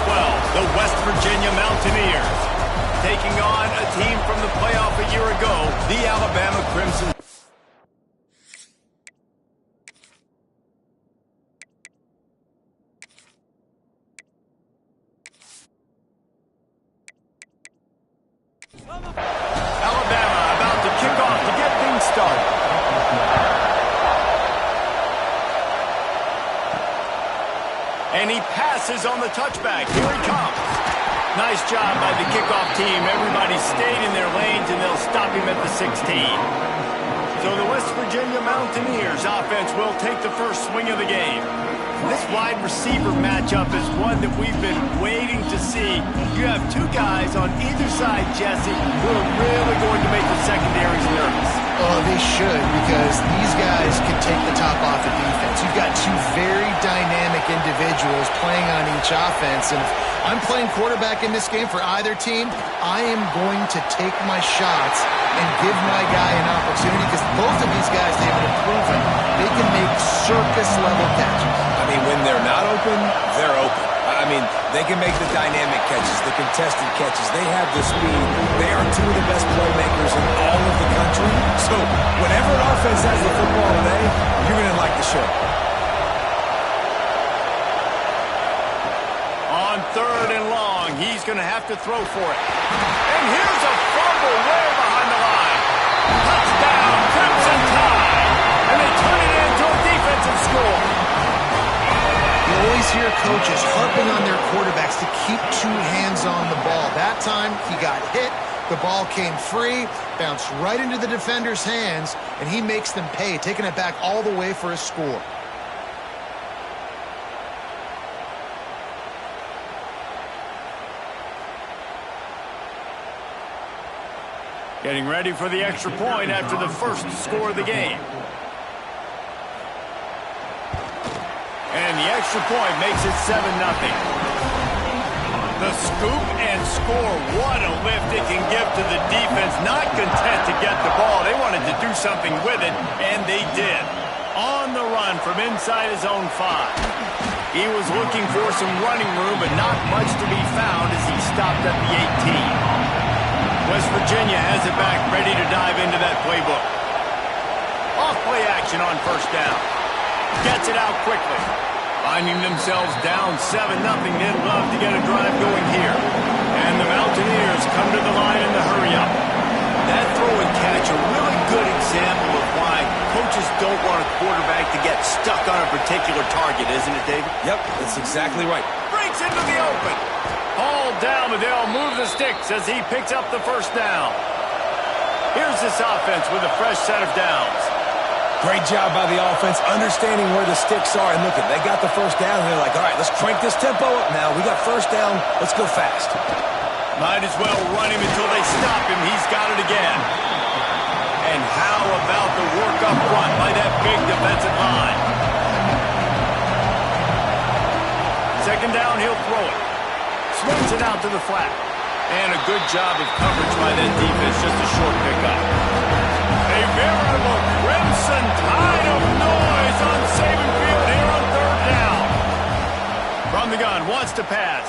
the West Virginia Mountaineers, taking on a team from the playoff a year ago, the Alabama Crimson. Alabama about to kick off to get things started. And he passes on the touchback. Here he comes. Nice job by the kickoff team. Everybody stayed in their lanes, and they'll stop him at the 16. So the West Virginia Mountaineers offense will take the first swing of the game. This wide receiver matchup is one that we've been waiting to see. You have two guys on either side, Jesse, who are really going to make the secondaries nervous. Oh, they should, because these guys can take the top off the defense. You've got two very dynamic individuals playing on each offense, and if I'm playing quarterback in this game for either team, I am going to take my shots and give my guy an opportunity, because both of these guys, David, have proven they can make circus-level catches. I mean, when they're not open, they're open. I mean, they can make the dynamic catches, the contested catches. They have the speed. They are two of the best playmakers in all of the country. So whenever an offense has the football today, you're going to like the show. On 3rd and long, he's going to have to throw for it. And here's a fumble way behind the line. Touchdown, Crimson Tide. And they turn it into a defensive score. You always hear coaches harping on their quarterbacks to keep two hands on the ball. That time, he got hit. The ball came free, bounced right into the defender's hands, and he makes them pay, taking it back all the way for a score. Getting ready for the extra point after the first score of the game. And the extra point makes it 7-0. The scoop and score. What a lift it can give to the defense. Not content to get the ball. They wanted to do something with it, and they did. On the run from inside his own 5. He was looking for some running room, but not much to be found as he stopped at the 18. West Virginia has it back, ready to dive into that playbook. Off-play action on first down. Gets it out quickly. Finding themselves down 7-0, they'd love to get a drive going here. And the Mountaineers come to the line in the hurry-up. That throw and catch, a really good example of why coaches don't want a quarterback to get stuck on a particular target, isn't it, David? Yep, that's exactly right. Breaks into the open. All down, but they'll move the sticks as he picks up the first down. Here's this offense with a fresh set of downs. Great job by the offense, understanding where the sticks are. And look, they got the first down. And they're like, all right, let's crank this tempo up now. We got first down. Let's go fast. Might as well run him until they stop him. He's got it again. And how about the work up front by that big defensive line? Second down, he'll throw it. Swings it out to the flat. And a good job of coverage by that defense, just a short pickup. A veritable Crimson Tide of noise on Saban Field here on 3rd down. From the gun, wants to pass.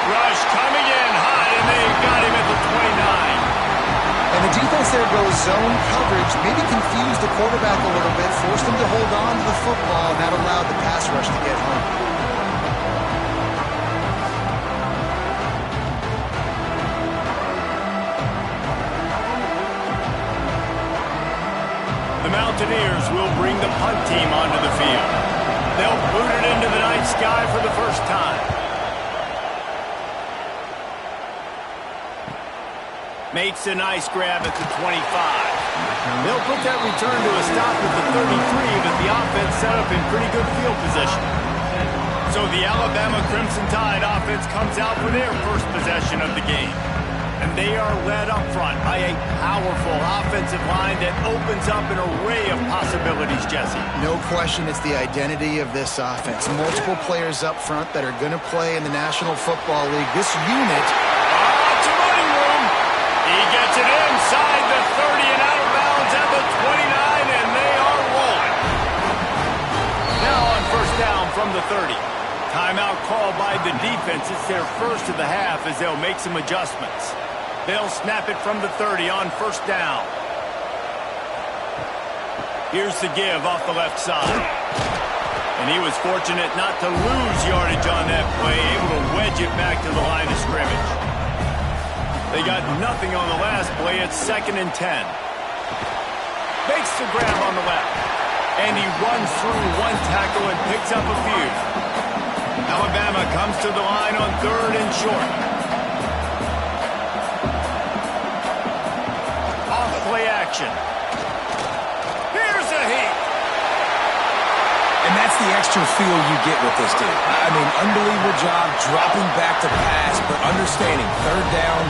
Rush coming in high, and they got him at the 29. And the defense there goes zone coverage, maybe confused the quarterback a little bit, forced him to hold on to the football, and that allowed the pass rush to get home. The Mountaineers will bring the punt team onto the field. They'll boot it into the night sky for the first time. Makes a nice grab at the 25. They'll put that return to a stop at the 33, but the offense set up in pretty good field position. So the Alabama Crimson Tide offense comes out for their first possession of the game. And they are led up front by a powerful offensive line that opens up an array of possibilities, Jesse. No question it's the identity of this offense. Multiple players up front that are going to play in the National Football League. This unit... It's a running room. He gets it inside the 30 and out of bounds at the 29, and they are rolling. Now on first down from the 30. Timeout called by the defense. It's their first of the half as they'll make some adjustments. They'll snap it from the 30 on first down. Here's the give off the left side. And he was fortunate not to lose yardage on that play, able to wedge it back to the line of scrimmage. They got nothing on the last play. It's 2nd and 10. Makes the grab on the left. And he runs through one tackle and picks up a few. Alabama comes to the line on 3rd and short. Off play action. Here's a heat. And that's the extra feel you get with this dude. I mean, unbelievable job dropping back to pass, but understanding 3rd down,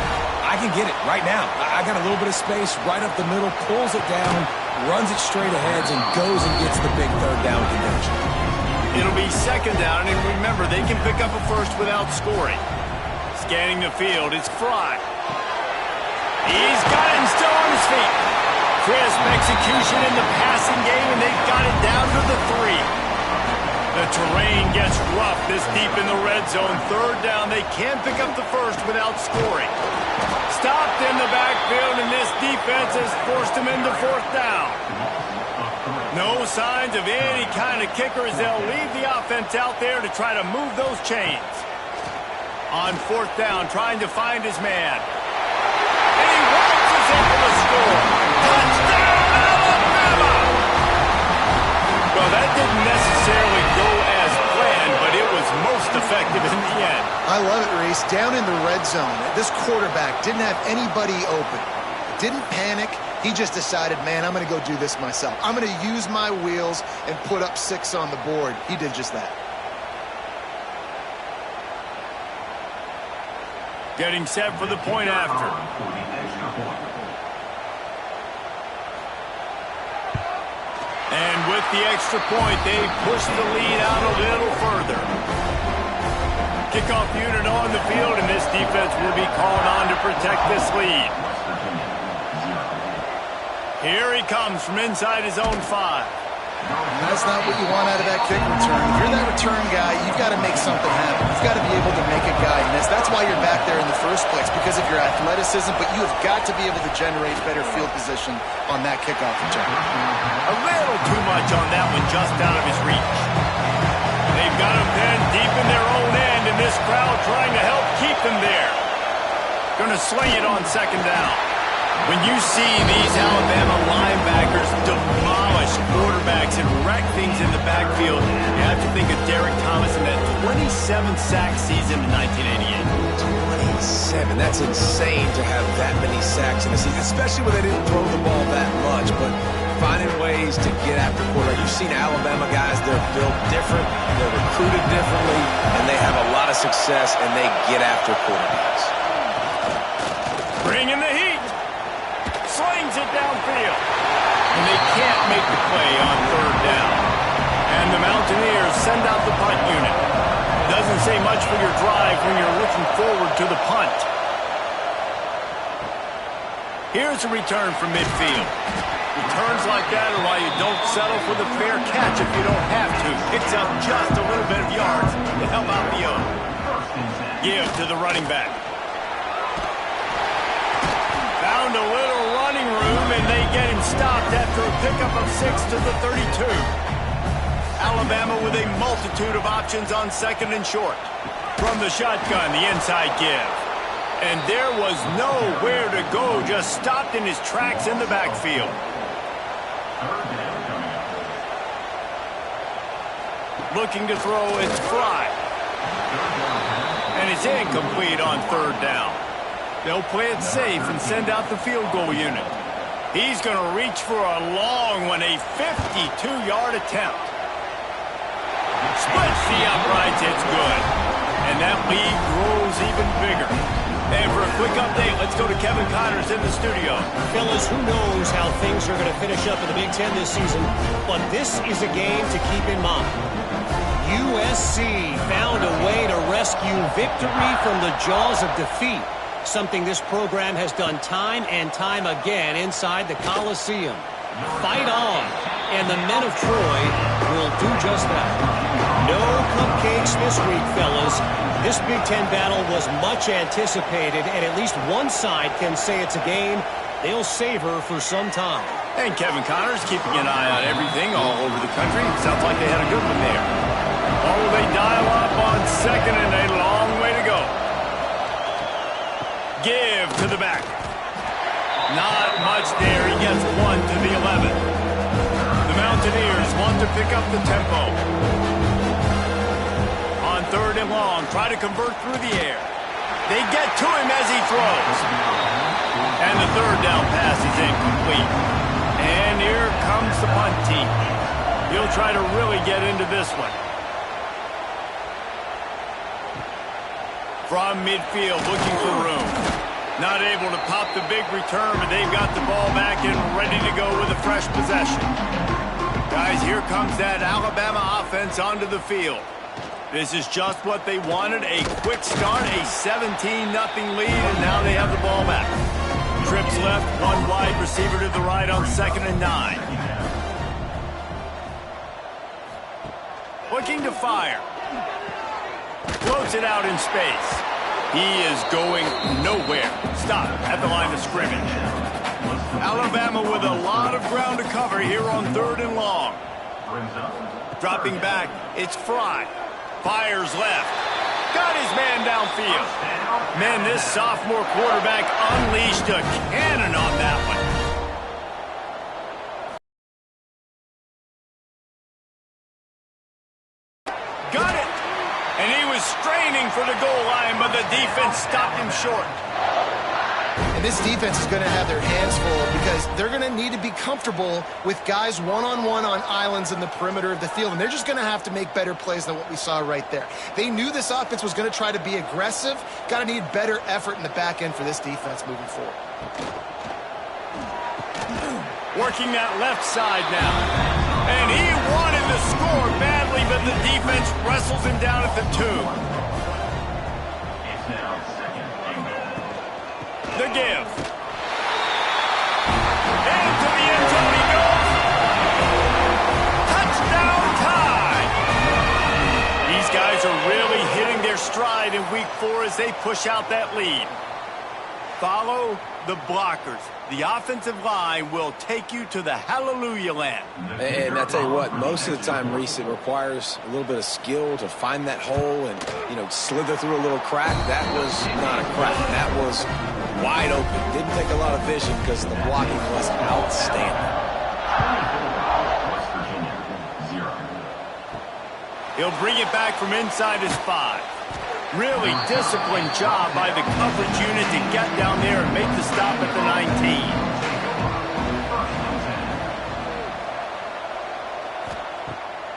I can get it right now. I got a little bit of space right up the middle, pulls it down, runs it straight ahead, and goes and gets the big 3rd down conversion. It'll be 2nd down, and remember, they can pick up a first without scoring. Scanning the field, it's Fry. He's got it and still on his feet. Crisp execution in the passing game, and they've got it down to the 3. The terrain gets rough this deep in the red zone. 3rd down, they can't pick up the first without scoring. Stopped in the backfield, and this defense has forced him into 4th down. No signs of any kind of kicker as they'll leave the offense out there to try to move those chains. On 4th down, trying to find his man. And he waltzes in for the score. Touchdown, Alabama! Well, that didn't necessarily go as planned, but it was most effective in the end. I love it, Reese. Down in the red zone, this quarterback didn't have anybody open. Didn't panic. He just decided, man, I'm going to go do this myself. I'm going to use my wheels and put up 6 on the board. He did just that. Getting set for the point after. And with the extra point, they push the lead out a little further. Kickoff unit on the field, and this defense will be called on to protect this lead. Here he comes from inside his own 5. That's not what you want out of that kick return. If you're that return guy, you've got to make something happen. You've got to be able to make a guy miss. That's why you're back there in the first place, because of your athleticism, but you have got to be able to generate better field position on that kickoff return. A little too much on that one, just out of his reach. They've got him pinned deep in their own end, and this crowd trying to help keep them there. Going to sling it on 2nd down. When you see these Alabama linebackers demolish quarterbacks and wreck things in the backfield, you have to think of Derek Thomas in that 27-sack season in 1988. 27. That's insane to have that many sacks in a season, especially when they didn't throw the ball that much, but finding ways to get after quarterback. You've seen Alabama guys, they're built different, they're recruited differently, and they have a lot of success, and they get after quarterbacks. Bring in the heat. Slings it downfield. And they can't make the play on 3rd down. And the Mountaineers send out the punt unit. Doesn't say much for your drive when you're looking forward to the punt. Here's a return from midfield. Returns like that are why you don't settle for the fair catch if you don't have to. Picks up just a little bit of yards to help out the other. Give to the running back. Found a little running room, and they get him stopped after a pickup of 6 to the 32. Alabama with a multitude of options on 2nd and short. From the shotgun, the inside give. And there was nowhere to go, just stopped in his tracks in the backfield. Looking to throw, it's Fry. And it's incomplete on 3rd down. They'll play it safe and send out the field goal unit. He's going to reach for a long one, a 52-yard attempt. Splits the uprights, it's good. And that lead grows even bigger. And for a quick update, let's go to Kevin Connors in the studio. Fellas, who knows how things are going to finish up in the Big Ten this season, but this is a game to keep in mind. USC found a way to rescue victory from the jaws of defeat. Something this program has done time and time again inside the Coliseum. Fight on, and the men of Troy will do just that. No cupcakes picks this week, fellas. This Big Ten battle was much anticipated, and at least one side can say it's a game they'll savor for some time. And Kevin Connors keeping an eye on everything all over the country. Sounds like they had a good one there. Oh, they dial up on second and a long way to go. Give to the back. Not much there. He gets one to the 11. The Mountaineers want to pick up the tempo. On third and long, try to convert through the air. They get to him as he throws. And the third down pass is incomplete. And here comes the punt team. He'll try to really get into this one. From midfield, looking for room. Not able to pop the big return, but they've got the ball back and ready to go with a fresh possession. Guys, here comes that Alabama offense onto the field. This is just what they wanted, a quick start, a 17-0 lead, and now they have the ball back. Trips left, one wide receiver to the right on 2nd and 9. Looking to fire. Floats it out in space. He is going nowhere. Stop at the line of scrimmage. Alabama with a lot of ground to cover here on 3rd and long. Dropping back, it's Fry. Fires left. Got his man downfield. Man, this sophomore quarterback unleashed a cannon on that one. Got it. And he was straining for the goal line, but the defense stopped him short. And this defense is going to have their hands full because they're going to need to be comfortable with guys one-on-one on islands in the perimeter of the field, and they're just going to have to make better plays than what we saw right there. They knew this offense was going to try to be aggressive. Got to need better effort in the back end for this defense moving forward. Working that left side now. And he wanted to score badly, but the defense wrestles him down at the 2. The give. Into the end zone he goes. Touchdown tie. These guys are really hitting their stride in week 4 as they push out that lead. Follow the blockers. The offensive line will take you to the hallelujah land. And I tell you what, most of the time, Reese, it requires a little bit of skill to find that hole and, slither through a little crack. That was not a crack. That was wide open. Didn't take a lot of vision because the blocking was outstanding. He'll bring it back from inside his 5. Really disciplined job by the coverage unit to get down there and make the stop at the 19.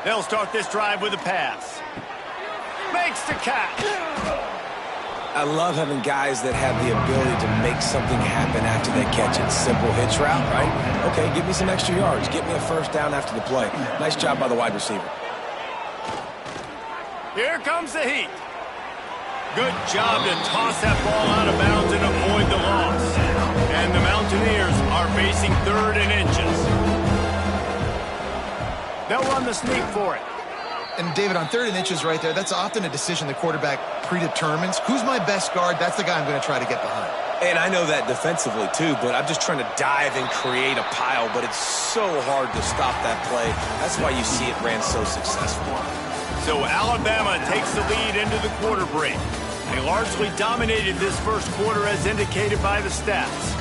They'll start this drive with a pass. Makes the catch. I love having guys that have the ability to make something happen after they catch it. Simple hitch route, right? Okay, give me some extra yards. Get me a first down after the play. Nice job by the wide receiver. Here comes the heat. Good job to toss that ball out of bounds and avoid the loss. And the Mountaineers are facing 3rd and inches. They'll run the sneak for it. And, David, on 3rd and inches right there, that's often a decision the quarterback predetermines. Who's my best guard? That's the guy I'm going to try to get behind. And I know that defensively, too, but I'm just trying to dive and create a pile, but it's so hard to stop that play. That's why you see it ran so successful. So Alabama takes the lead into the quarter break. They largely dominated this first quarter as indicated by the stats.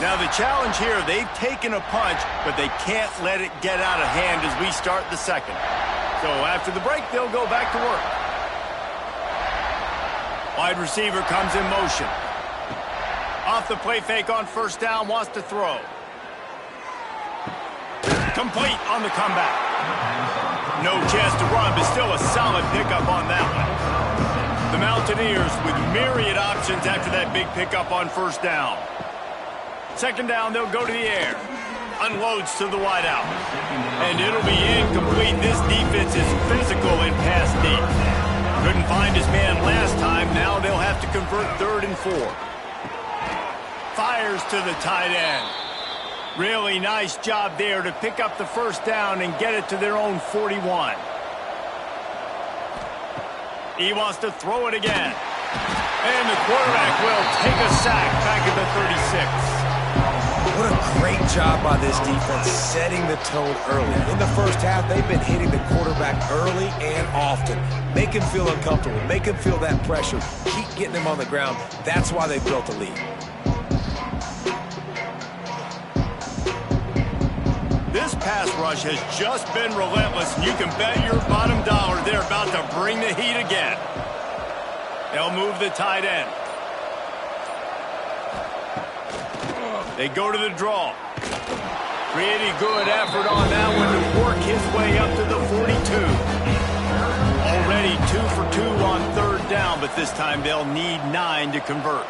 Now the challenge here, they've taken a punch, but they can't let it get out of hand as we start the second. So after the break, they'll go back to work. Wide receiver comes in motion. Off the play fake on first down, wants to throw. Complete on the comeback. No chance to run, but still a solid pickup on that one. The Mountaineers with myriad options after that big pickup on first down. Second down, they'll go to the air. Unloads to the wideout. And it'll be incomplete. This defense is physical in pass deep. Couldn't find his man last time. Now they'll have to convert 3rd and 4. Fires to the tight end. Really nice job there to pick up the first down and get it to their own 41. He wants to throw it again. And the quarterback will take a sack back at the 36. What a great job by this defense setting the tone early. In the first half, they've been hitting the quarterback early and often. Make him feel uncomfortable. Make him feel that pressure. Keep getting him on the ground. That's why they built a lead. This pass rush has just been relentless, and you can bet your bottom dollar they're about to bring the heat again. They'll move the tight end. They go to the draw. Pretty good effort on that one to work his way up to the 42. Already 2 for 2 on third down, but this time they'll need 9 to convert.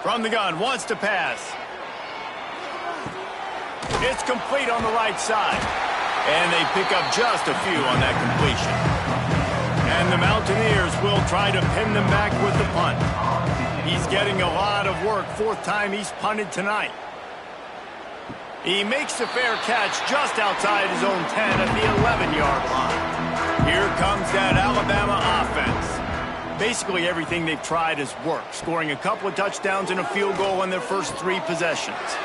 From the gun, wants to pass. It's complete on the right side. And they pick up just a few on that completion. And the Mountaineers will try to pin them back with the punt. He's getting a lot of work. 4th time he's punted tonight. He makes the fair catch just outside his own 10 at the 11-yard line. Here comes that Alabama offense. Basically everything they've tried has worked, scoring a couple of touchdowns and a field goal in their first 3 possessions.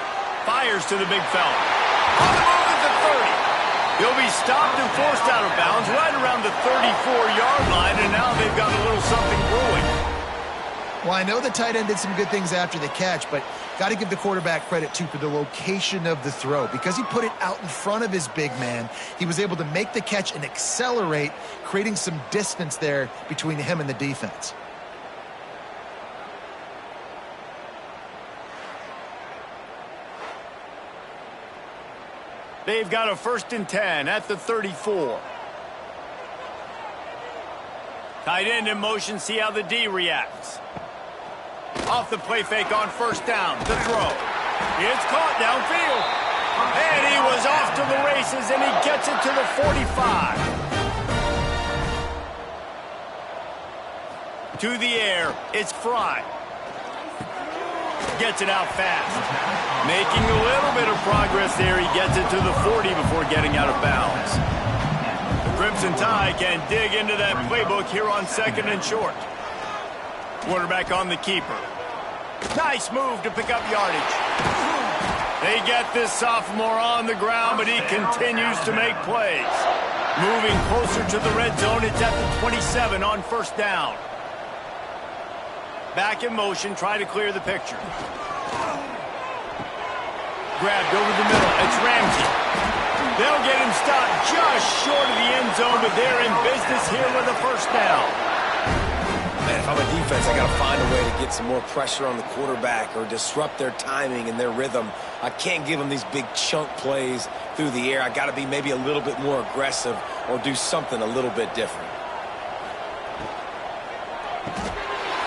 Fires to the big fella. On the move at the 30. He'll be stopped and forced out of bounds right around the 34-yard line, and now they've got a little something brewing. Well, I know the tight end did some good things after the catch, but got to give the quarterback credit, too, for the location of the throw. Because he put it out in front of his big man, he was able to make the catch and accelerate, creating some distance there between him and the defense. They've got a 1st and 10 at the 34. Tight end in motion, see how the D reacts. Off the play fake on 1st down, the throw. It's caught downfield. And he was off to the races, and he gets it to the 45. To the air, it's Fry. Gets it out fast. Making a little bit of progress there. He gets it to the 40 before getting out of bounds. The Crimson Tide can dig into that playbook here on 2nd and short. Quarterback on the keeper. Nice move to pick up yardage. They get this sophomore on the ground, but he continues to make plays. Moving closer to the red zone, it's at the 27 on 1st down. Back in motion, try to clear the picture. Grabbed over the middle, it's Ramsey. They'll get him stopped just short of the end zone, but they're in business here with a 1st down. Man, if I'm a defense, I got to find a way to get some more pressure on the quarterback or disrupt their timing and their rhythm. I can't give them these big chunk plays through the air. I got to be maybe a little bit more aggressive or do something a little bit different.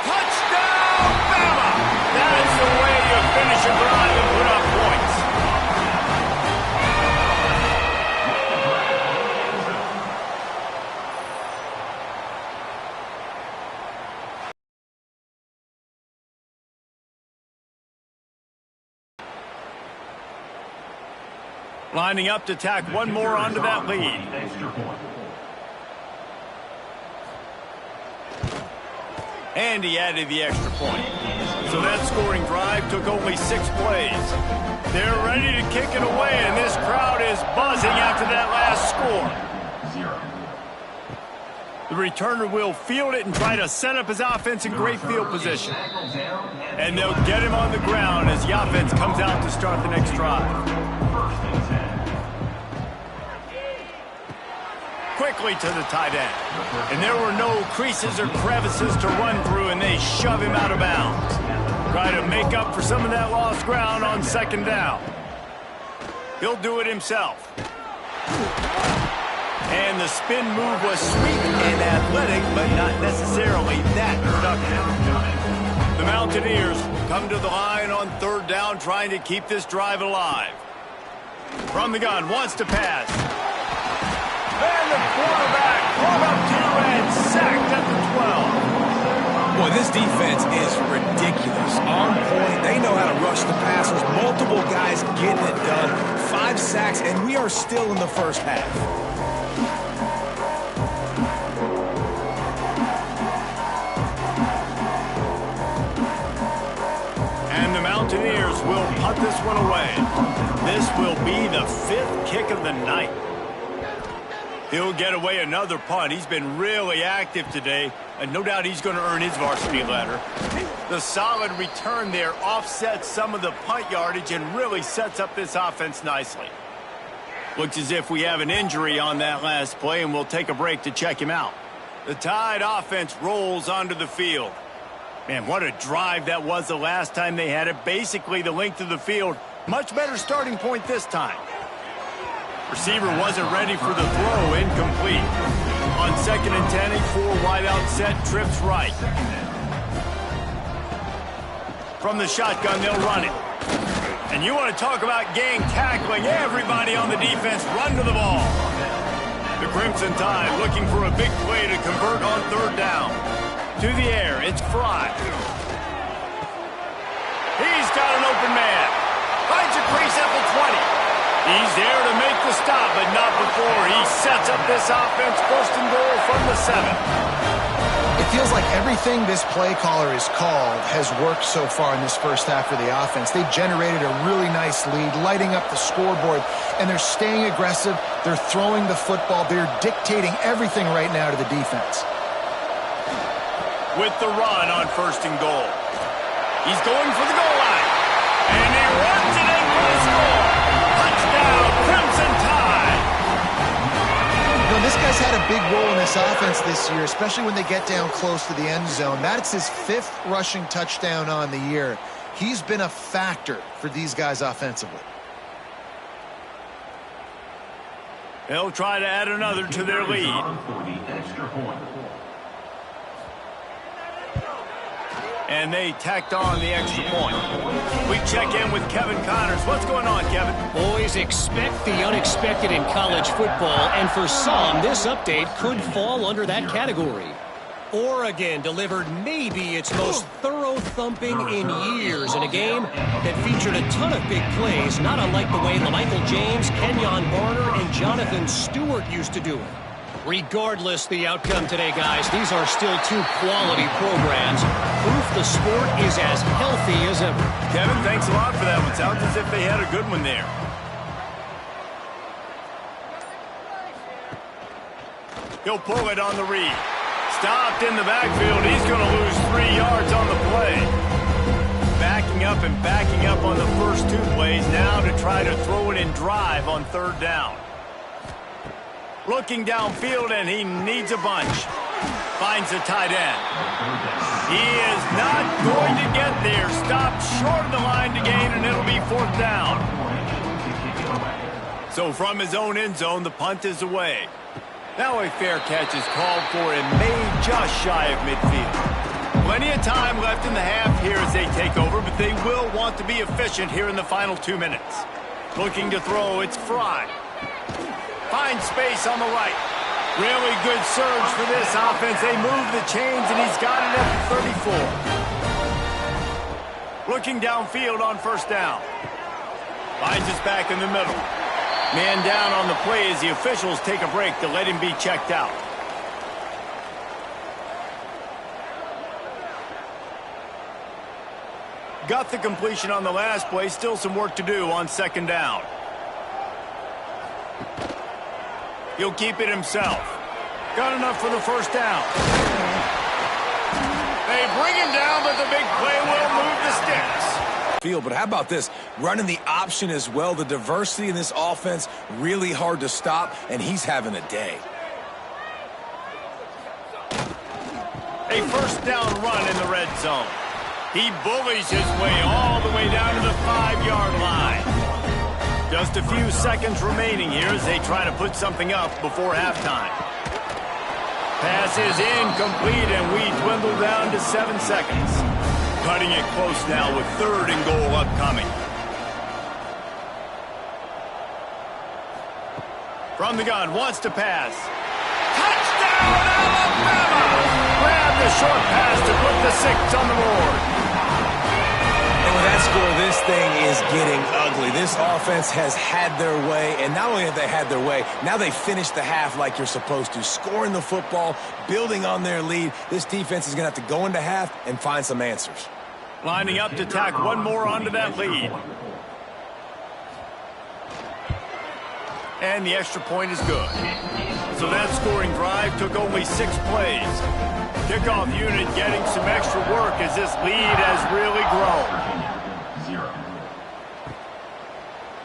Touchdown, Bama! That's the way you finish a drive and put up points. Lining up to tack one more onto that lead. And he added the extra point. So that scoring drive took only 6 plays. They're ready to kick it away, and this crowd is buzzing after that last score. The returner will field it and try to set up his offense in great field position. And they'll get him on the ground as the offense comes out to start the next drive. Quickly to the tight end. And there were no creases or crevices to run through, and they shove him out of bounds. Try to make up for some of that lost ground on 2nd down. He'll do it himself. And the spin move was sweet and athletic, but not necessarily that productive. The Mountaineers come to the line on 3rd down, trying to keep this drive alive. From the gun, wants to pass. And the quarterback brought up 2 and sacked at the 12. Boy, this defense is ridiculous. On point, they know how to rush the passers. Multiple guys getting it done. 5 sacks, and we are still in the first half. And the Mountaineers will punt this one away. This will be the 5th kick of the night. He'll get away another punt. He's been really active today, and no doubt he's going to earn his varsity letter. The solid return there offsets some of the punt yardage and really sets up this offense nicely. Looks as if we have an injury on that last play, and we'll take a break to check him out. The Tide offense rolls onto the field. Man, what a drive that was the last time they had it. Basically the length of the field. Much better starting point this time. Receiver wasn't ready for the throw, incomplete. On 2nd and 10, a 4-wide-out set, trips right. From the shotgun, they'll run it. And you want to talk about gang tackling. Everybody on the defense run to the ball. The Crimson Tide looking for a big play to convert on 3rd down. To the air, it's Fry. He's got an open man. Finds a crease at the 20. He's there to make the stop, but not before he sets up this offense. 1st and goal from the 7. It feels like everything this play caller has called has worked so far in this first half for the offense. They've generated a really nice lead, lighting up the scoreboard, and they're staying aggressive. They're throwing the football. They're dictating everything right now to the defense. With the run on 1st and goal. He's going for the goal line. And he runs it in for the score. Touchdown, Crimson Tide. You know, this guy's had a big role in this offense this year, especially when they get down close to the end zone. That's his 5th rushing touchdown on the year. He's been a factor for these guys offensively. They'll try to add another to their lead. And they tacked on the extra point. We check in with Kevin Connors. What's going on, Kevin? Boys, expect the unexpected in college football, and for some, this update could fall under that category. Oregon delivered maybe its most thorough thumping in years in a game that featured a ton of big plays, not unlike the way LaMichael James, Kenyon Barner, and Jonathan Stewart used to do it. Regardless the outcome today, guys, these are still 2 quality programs. Proof the sport is as healthy as ever. Kevin, thanks a lot for that one. Sounds as if they had a good one there. He'll pull it on the read. Stopped in the backfield. He's going to lose 3 yards on the play. Backing up and backing up on the first 2 plays now to try to throw it in drive on 3rd down. Looking downfield, and he needs a bunch. Finds the tight end. He is not going to get there. Stopped short of the line to gain, and it'll be 4th down. So from his own end zone, the punt is away. Now a fair catch is called for and made just shy of midfield. Plenty of time left in the half here as they take over, but they will want to be efficient here in the final 2 minutes. Looking to throw, it's Fry. Finds space on the right. Really good surge for this offense. They move the chains, and he's got it at the 34. Looking downfield on 1st down. Finds us back in the middle. Man down on the play as the officials take a break to let him be checked out. Got the completion on the last play. Still some work to do on 2nd down. He'll keep it himself. Got enough for the 1st down. They bring him down, but the big play will move the sticks. But how about this? Running the option as well. The diversity in this offense, really hard to stop, and he's having a day. A 1st down run in the red zone. He bullies his way all the way down to the 5-yard line. Just a few seconds remaining here as they try to put something up before halftime. Pass is incomplete, and we dwindle down to 7 seconds. Cutting it close now with 3rd and goal upcoming. From the gun, wants to pass. Touchdown, Alabama! Grabbed a short pass to put the 6 on the board. And with that score, this thing is getting ugly. This offense has had their way, and not only have they had their way, now they finished the half like you're supposed to, scoring the football, building on their lead. This defense is going to have to go into half and find some answers. Lining up to tack one more onto that lead. And the extra point is good. So that scoring drive took only 6 plays. Kickoff unit getting some extra work as this lead has really grown.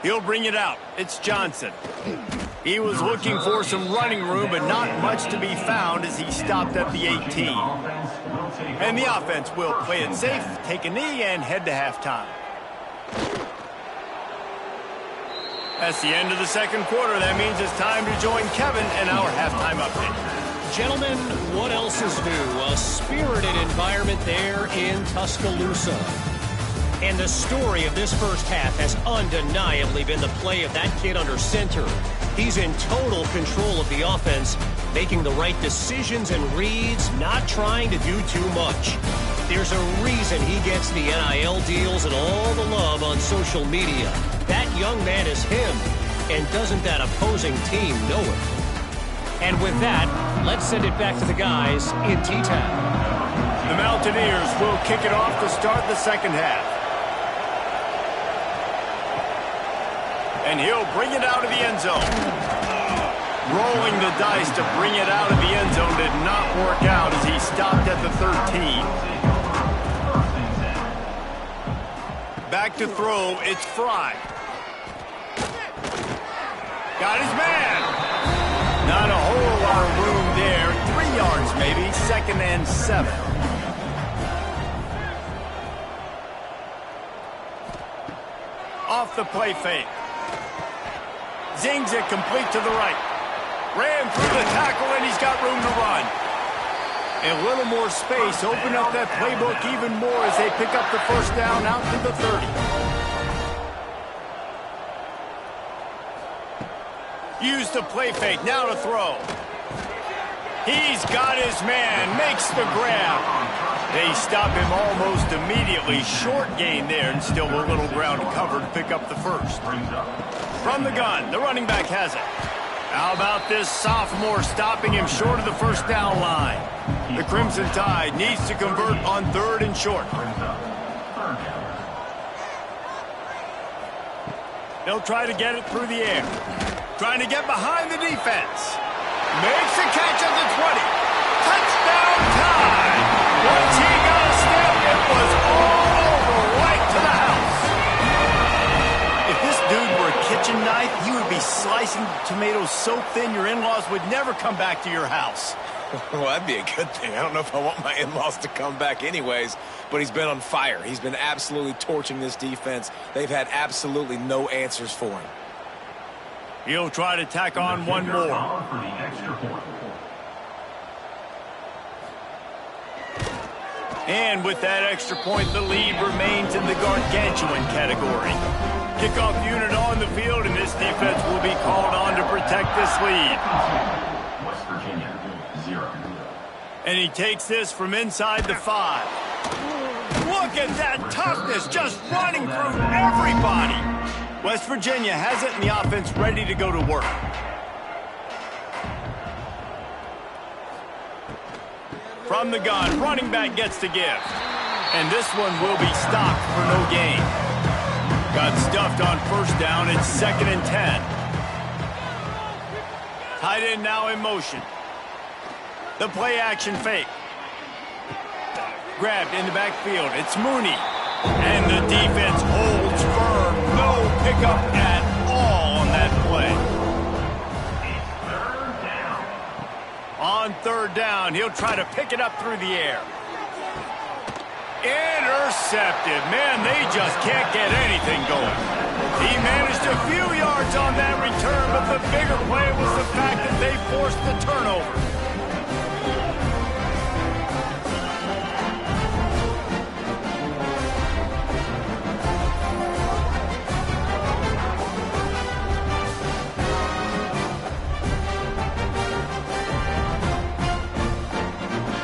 He'll bring it out. It's Johnson. He was looking for some running room, but not much to be found as he stopped at the 18. And the offense will play it safe, take a knee, and head to halftime. That's the end of the second quarter. That means it's time to join Kevin and our halftime update. Gentlemen, what else is new? A spirited environment there in Tuscaloosa. And the story of this first half has undeniably been the play of that kid under center. He's in total control of the offense, making the right decisions and reads, not trying to do too much. There's a reason he gets the NIL deals and all the love on social media. That young man is him, and doesn't that opposing team know it? And with that, let's send it back to the guys in T-Town. The Mountaineers will kick it off to start the second half. And he'll bring it out of the end zone. Rolling the dice to bring it out of the end zone did not work out as he stopped at the 13. Back to throw, it's Fry. Got his man. Not a whole lot of room there. 3 yards maybe, 2nd and 7. Off the play fake. Zings it complete to the right. Ran through the tackle, and he's got room to run. A little more space. Open up that playbook even more as they pick up the first down out to the 30. Use the play fake. Now to throw. He's got his man. Makes the grab. They stop him almost immediately. Short gain there, and still a little ground to cover to pick up the first. From the gun, the running back has it. How about this sophomore stopping him short of the first down line? The Crimson Tide needs to convert on 3rd and short. He'll try to get it through the air. Trying to get behind the defense. Makes a catch at the 20. Touchdown time! Once he got a step, it was all over right to the house. If this dude were a kitchen knife, he would be slicing tomatoes so thin your in-laws would never come back to your house. Well, that'd be a good thing. I don't know if I want my in-laws to come back anyways, but he's been on fire. He's been absolutely torching this defense. They've had absolutely no answers for him. He'll try to tack on one more. And with that extra point, the lead remains in the gargantuan category. Kickoff unit on the field, and this defense will be called on to protect this lead. West Virginia, 0. And he takes this from inside the 5. Look at that toughness, just running through everybody. West Virginia has it, and the offense ready to go to work. From the gun, running back gets the give. And this one will be stopped for no gain. Got stuffed on first down. It's 2nd and 10. Tight end now in motion. The play action fake. Grabbed in the backfield. It's Mooney. And the defense holds firm. No pickup at all on that play. On 3rd down, he'll try to pick it up through the air. Intercepted. Man, they just can't get anything going. He managed a few yards on that return, but the bigger play was the fact that they forced the turnover.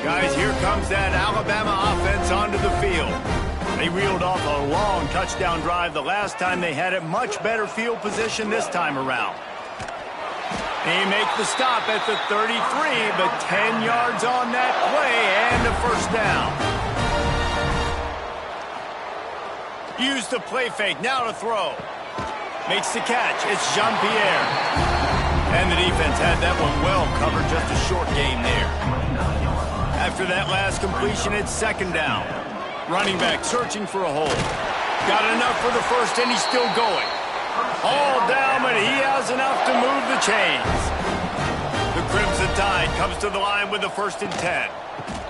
Guys, here comes that Alabama offense onto the field. They reeled off a long touchdown drive the last time they had it. Much better field position this time around. They make the stop at the 33, but 10 yards on that play and a first down. Use the play fake, now to throw. Makes the catch, it's Jean-Pierre. And the defense had that one well covered, just a short gain there. After that last completion, it's second down. Running back searching for a hole. Got enough for the first, and he's still going. All down, but he has enough to move the chains. The Crimson Tide comes to the line with the 1st and 10.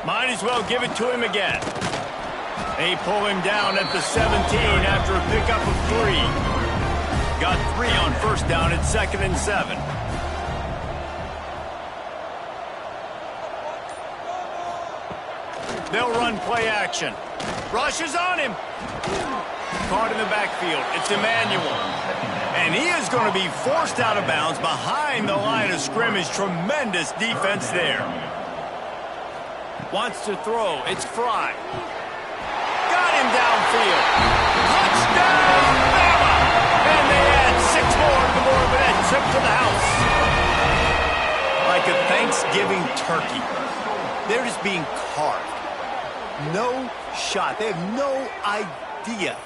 Might as well give it to him again. They pull him down at the 17 after a pickup of 3. Got 3 on first down at 2nd and 7. They'll run play action. Rush is on him. Caught in the backfield. It's Emmanuel. And he is going to be forced out of bounds behind the line of scrimmage. Tremendous defense there. Wants to throw. It's Fry. Got him downfield. Touchdown, Bama! And they add 6 more to the board with that trip to the house. Like a Thanksgiving turkey. They're just being carved. No shot. They have no idea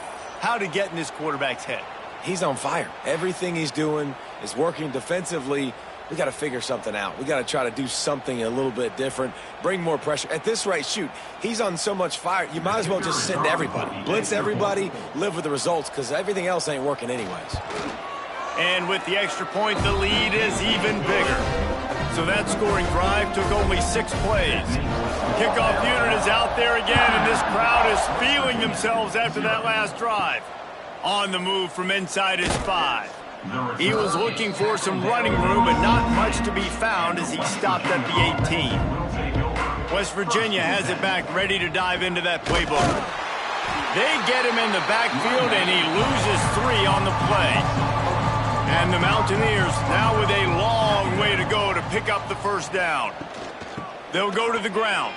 how to get in this quarterback's head. He's on fire. Everything he's doing is working defensively. We got to figure something out. We got to try to do something a little bit different, bring more pressure. At this rate, shoot, he's on so much fire, you might as well just send everybody. Blitz everybody, live with the results, because everything else ain't working anyways. And with the extra point, the lead is even bigger. So that scoring drive took only 6 plays. Kickoff unit is out there again, and this crowd is feeling themselves after that last drive. On the move from inside his 5. He was looking for some running room, but not much to be found as he stopped at the 18. West Virginia has it back, ready to dive into that playbook. They get him in the backfield, and he loses 3 on the play. And the Mountaineers now with a long way to go to pick up the first down. They'll go to the ground.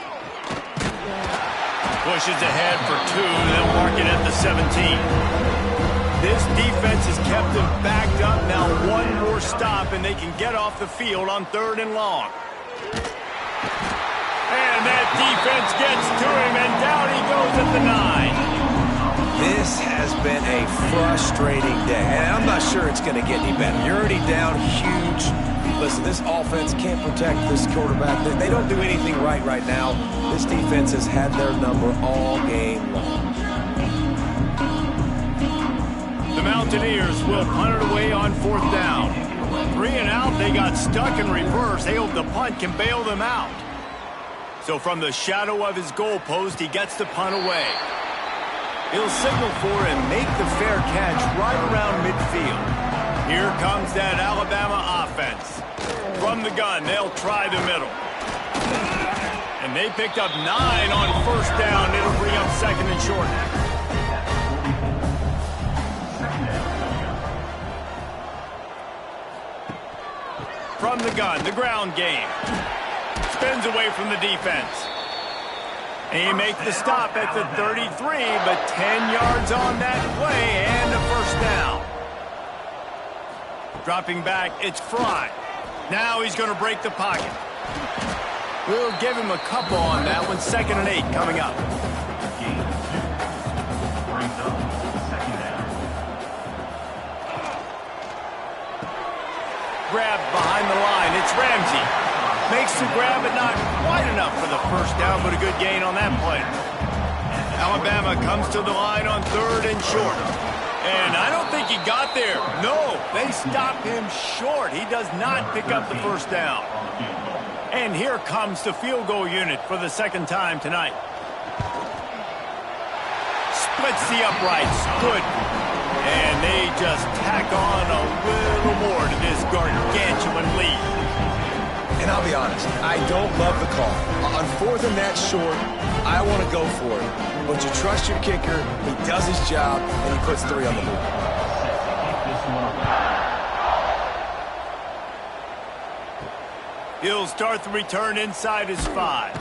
Pushes ahead for 2. They'll mark it at the 17. This defense has kept them backed up. Now 1 more stop, and they can get off the field on 3rd and long. And that defense gets to him, and down he goes at the 9. This has been a frustrating day, and I'm not sure it's going to get any better. You're already down huge. Listen, this offense can't protect this quarterback. They don't do anything right now. This defense has had their number all game long. The Mountaineers will punt it away on 4th down. 3 and out, they got stuck in reverse. They hope the punt can bail them out. So from the shadow of his goalpost, he gets the punt away. He'll signal for and make the fair catch right around midfield. Here comes that Alabama offense. From the gun, they'll try the middle. And they picked up 9 on 1st down. It'll bring up 2nd and short. From the gun, the ground game. Spins away from the defense. And he makes the stop at the 33, but 10 yards on that play and a first down. Dropping back, it's Fry. Now he's going to break the pocket. We'll give him a couple on that one. 2nd and 8 coming up. Grab behind the line. It's Ramsey. Makes the grab, but not quite enough for the first down, but a good gain on that play. Alabama comes to the line on 3rd and short. And I don't think he got there. No, they stop him short. He does not pick up the first down. And here comes the field goal unit for the 2nd time tonight. Splits the uprights. Good. And they just tack on a little more to this gargantuan lead. And I'll be honest, I don't love the call. On 4th and that short, I want to go for it. But you trust your kicker, he does his job, and he puts 3 on the board. He'll start the return inside his 5.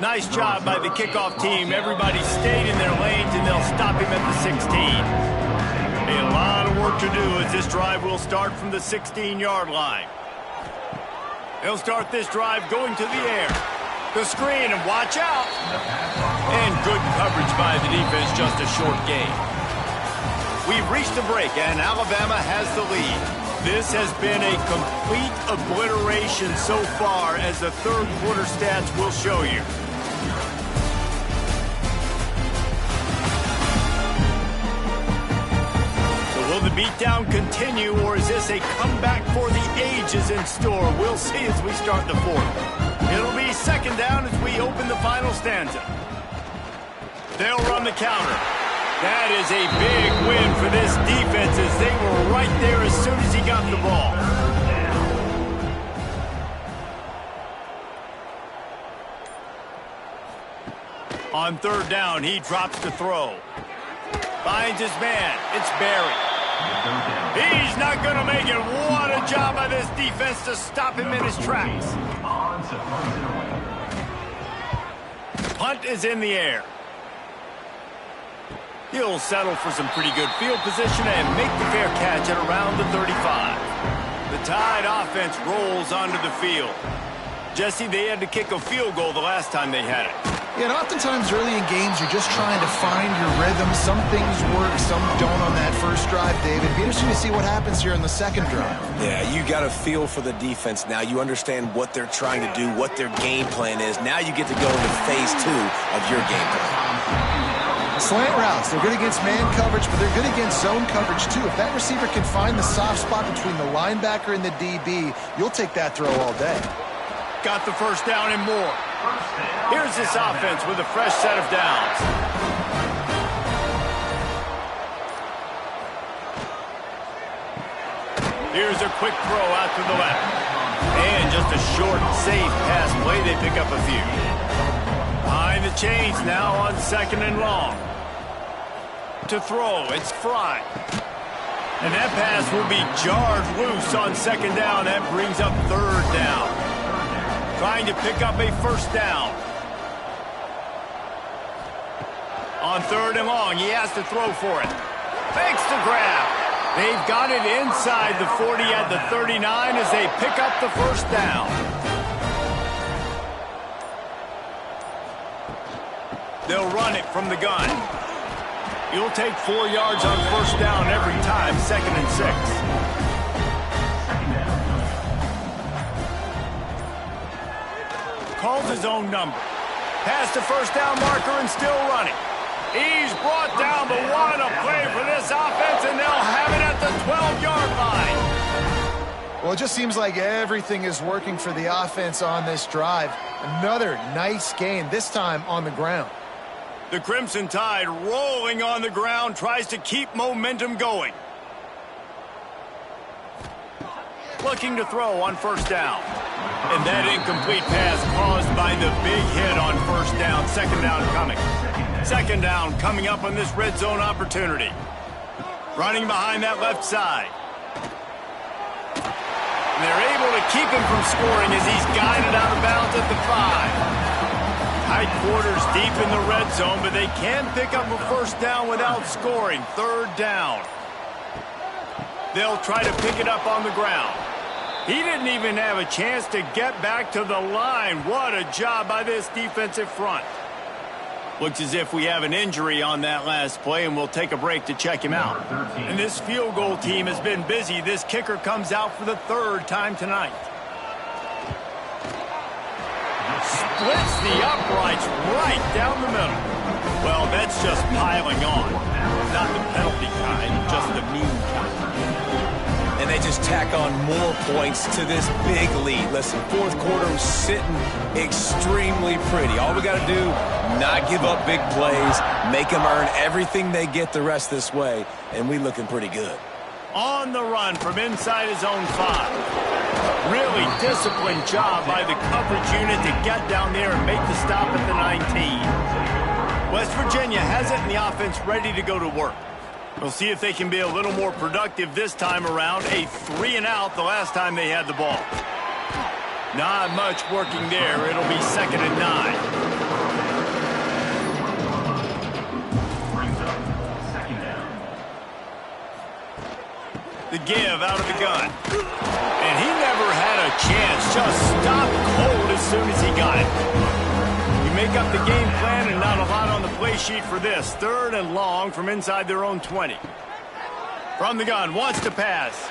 Nice job by the kickoff team. Everybody stayed in their lanes, and they'll stop him at the 16. A lot of work to do as this drive will start from the 16-yard line. They'll start this drive going to the air. The screen, and watch out. And good coverage by the defense, just a short gain. We've reached the break, and Alabama has the lead. This has been a complete obliteration so far, as the third quarter stats will show you. So will the beatdown continue, or is this a comeback for the ages in store? We'll see as we start the fourth. It'll be second down as we open the final stanza. They'll run the counter. That is a big win for this defense, as they were right there as soon as he got the ball. On third down, he drops to throw. Finds his man. It's Barry. He's not going to make it. What a job by this defense to stop him in his tracks. Punt is in the air. He'll settle for some pretty good field position and make the fair catch at around the 35. The Tide offense rolls onto the field. Jesse, they had to kick a field goal the last time they had it. Yeah, and oftentimes early in games, you're just trying to find your rhythm. Some things work, some don't on that first drive, David. It'd be interesting to see what happens here in the second drive. Yeah, you got a feel for the defense now. You understand what they're trying to do, what their game plan is. Now you get to go into phase 2 of your game plan. Slant routes, they're good against man coverage, but they're good against zone coverage too. If that receiver can find the soft spot between the linebacker and the DB, you'll take that throw all day. Got the first down and more. Here's this offense with a fresh set of downs. Here's a quick throw out to the left. And just a short, safe pass play. They pick up a few. Behind the chains now on second and long. To throw, it's Fry. And that pass will be jarred loose on second down. That brings up third down. Trying to pick up a first down. On third and long, he has to throw for it. Fakes the grab. They've got it inside the 40 at the 39 as they pick up the first down. They'll run it from the gun. You'll take 4 yards on first down every time, second and 6. Calls his own number. Past the first down marker and still running. He's brought down, but what a play for this offense, and they'll have it at the 12-yard line. Well, it just seems like everything is working for the offense on this drive. Another nice gain, this time on the ground. The Crimson Tide rolling on the ground, tries to keep momentum going. Looking to throw on first down. And that incomplete pass caused by the big hit on first down. Second down coming. Second down coming up on this red zone opportunity. Running behind that left side. And they're able to keep him from scoring as he's guided out of bounds at the 5. Tight quarters deep in the red zone, but they can pick up a first down without scoring. Third down. They'll try to pick it up on the ground. He didn't even have a chance to get back to the line. What a job by this defensive front. Looks as if we have an injury on that last play, and we'll take a break to check him out. And this field goal team has been busy. This kicker comes out for the third time tonight. Splits the uprights right down the middle. Well, that's just piling on. Not the penalty kind, just the mean kind. And they just tack on more points to this big lead. Listen, fourth quarter sitting extremely pretty. All we got to do, not give up big plays, make them earn everything they get the rest this way, and we looking pretty good. On the run from inside his own 5. Really disciplined job by the coverage unit to get down there and make the stop at the 19. West Virginia has it, and the offense ready to go to work. We'll see if they can be a little more productive this time around. A 3-and-out the last time they had the ball. Not much working there. It'll be second and 9. The give out of the gun. And he never had a chance. Just stopped cold as soon as he got it. You make up the game plan and not a lot on the play sheet for this. 3rd and long from inside their own 20. From the gun, wants to pass.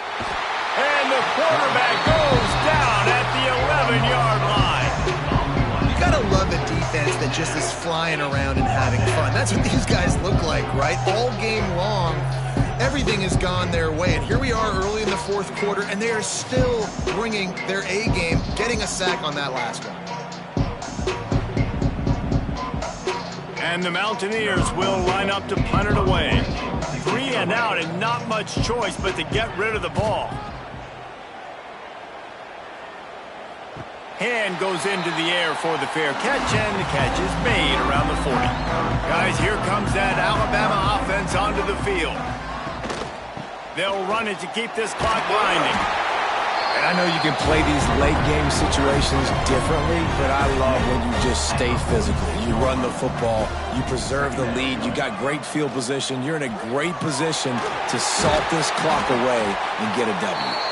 And the quarterback goes down at the 11-yard line. You gotta love a defense that just is flying around and having fun. That's what these guys look like, right? All game long, everything has gone their way. And here we are early in the 4th quarter, and they are still bringing their A game, getting a sack on that last one. And the Mountaineers will line up to punt it away. 3 and out, and not much choice but to get rid of the ball. Hand goes into the air for the fair catch, and the catch is made around the 40. Guys, here comes that Alabama offense onto the field. They'll run it to keep this clock winding. And I know you can play these late-game situations differently, but I love when you just stay physical. You run the football, you preserve the lead, you got great field position, you're in a great position to salt this clock away and get a W.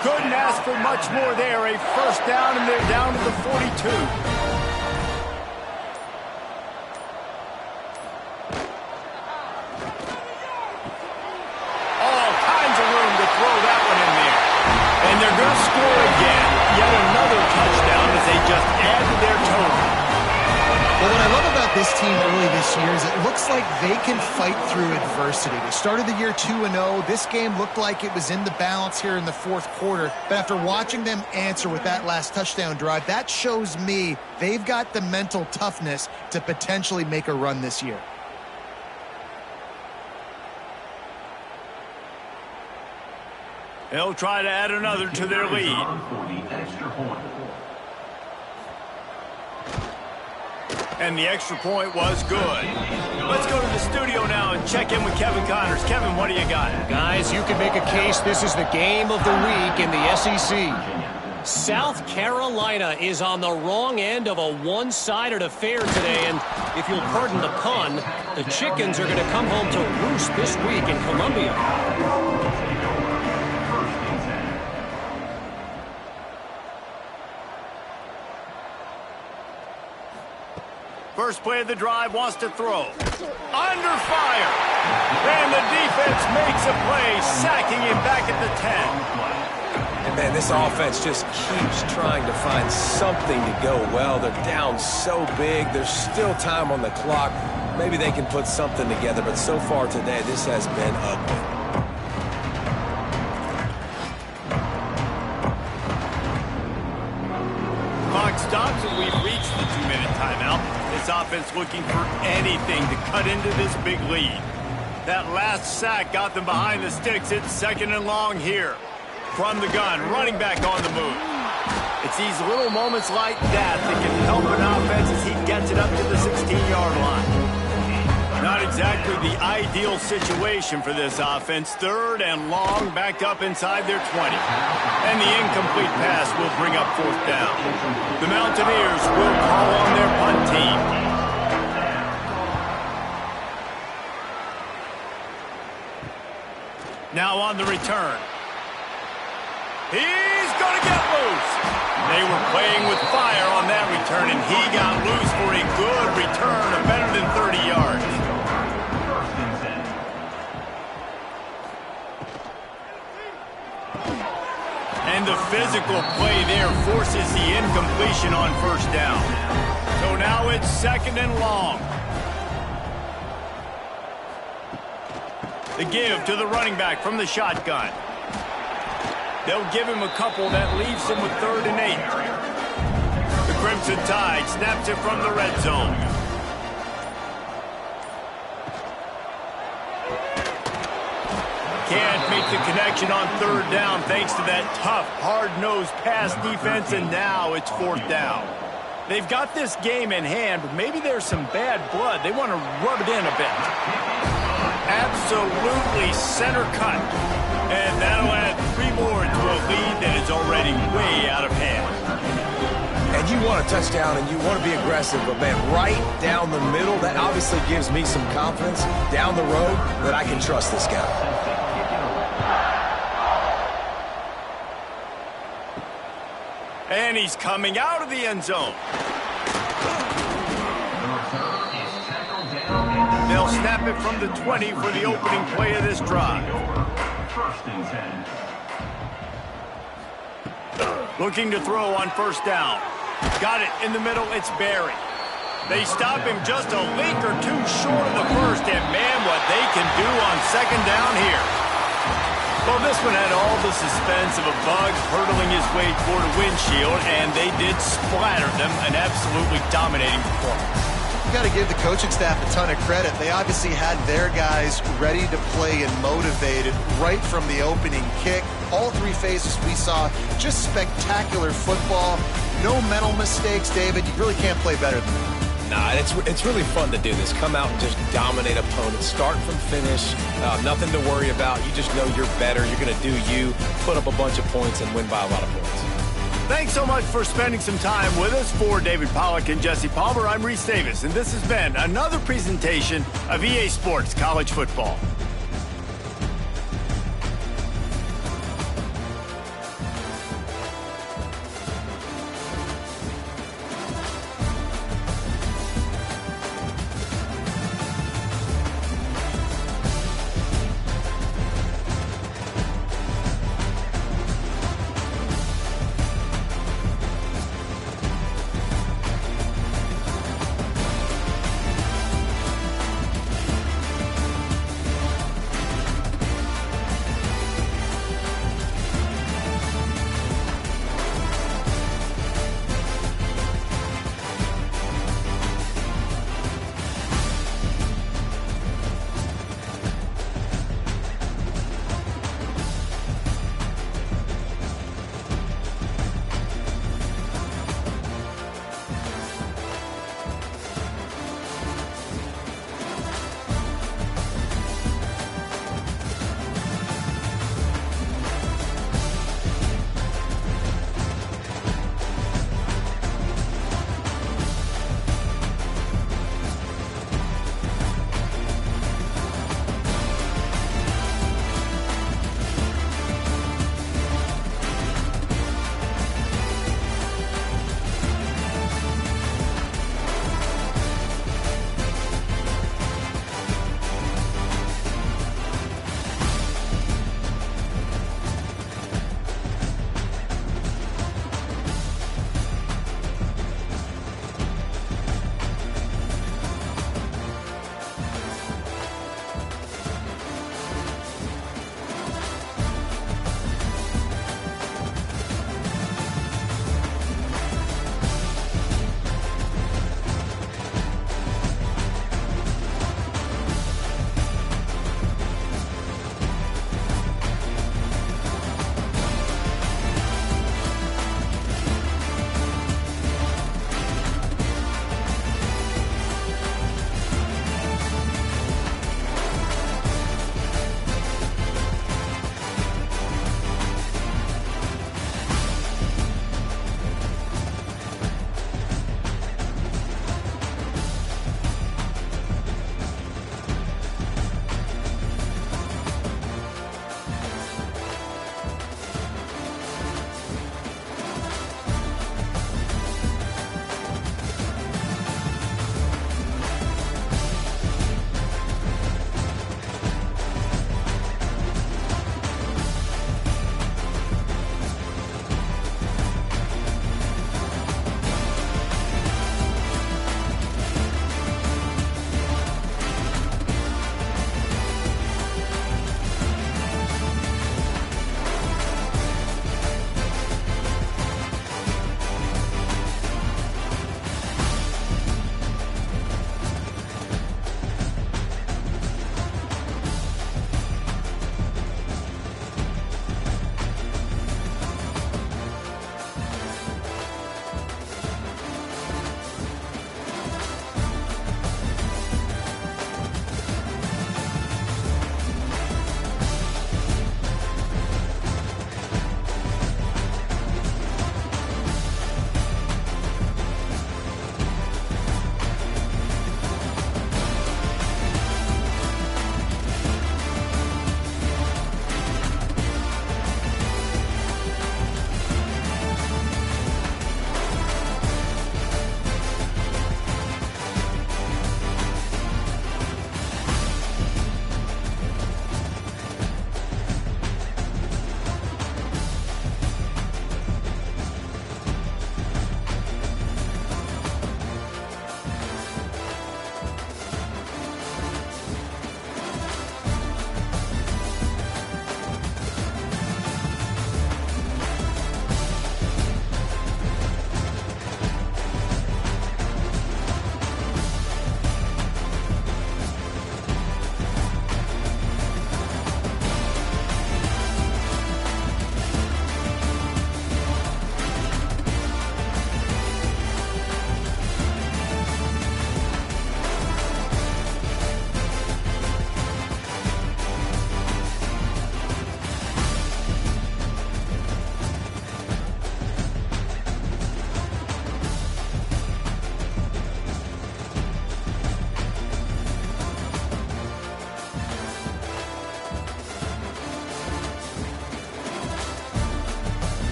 Couldn't ask for much more there. A first down, and they're down to the 42. All kinds of room to throw that one in there. And they're going to score again. Yet another touchdown as they just add to their total. Well, what I love about this team early this year is it looks like they can fight through adversity. They started the year 2-0. This game looked like it was in the balance here in the 4th quarter. But after watching them answer with that last touchdown drive, that shows me they've got the mental toughness to potentially make a run this year. They'll try to add another to their lead. And the extra point was good. Let's go to the studio now and check in with Kevin Connors. Kevin, what do you got? Guys, you can make a case this is the game of the week in the SEC. South Carolina is on the wrong end of a one-sided affair today, and if you'll pardon the pun, the chickens are going to come home to roost this week in Columbia. First play of the drive, wants to throw. Under fire. And the defense makes a play, sacking him back at the 10. And man, this offense just keeps trying to find something to go well. They're down so big. There's still time on the clock. Maybe they can put something together, but so far today, this has been ugly. Clock stops, and we've reached the 2-minute timeout. This offense looking for anything to cut into this big lead. That last sack got them behind the sticks. It's 2nd and long here. From the gun, running back on the move. It's these little moments like that that can help an offense as he gets it up to the 16-yard line. Not exactly the ideal situation for this offense. 3rd and long, backed up inside their 20. And the incomplete pass will bring up 4th down. The Mountaineers will call on their punt team. Now on the return. He's going to get loose. They were playing with fire on that return, and he got loose for a good return of better than 30 yards. And the physical play there forces the incompletion on 1st down. So now it's 2nd and long. The give to the running back from the shotgun. They'll give him a couple that leaves him with 3rd and 8. The Crimson Tide snaps it from the red zone. Can't make the connection on 3rd down thanks to that tough, hard-nosed pass defense, and now it's 4th down. They've got this game in hand, but maybe there's some bad blood. They want to rub it in a bit. Absolutely center cut. And that'll add 3 more to a lead that is already way out of hand. And you want a touchdown and you want to be aggressive, but man, right down the middle, that obviously gives me some confidence down the road that I can trust this guy. And he's coming out of the end zone. They'll snap it from the 20 for the opening play of this drive. First and 10. Looking to throw on first down. Got it in the middle. It's Barry. They stop him just a link or two short of the first, and man, what they can do on second down here. Well, this one had all the suspense of a bug hurtling his way toward a windshield, and they did splatter them, an absolutely dominating performance. You got to give the coaching staff a ton of credit. They obviously had their guys ready to play and motivated right from the opening kick. All three phases we saw, just spectacular football. No mental mistakes, David. You really can't play better than that. Nah, it's really fun to do this. Come out and just dominate opponents. Start from finish. Nothing to worry about. You just know you're better. You're going to do you, put up a bunch of points, and win by a lot of points. Thanks so much for spending some time with us. For David Pollack and Jesse Palmer, I'm Reese Davis, and this has been another presentation of EA Sports College Football.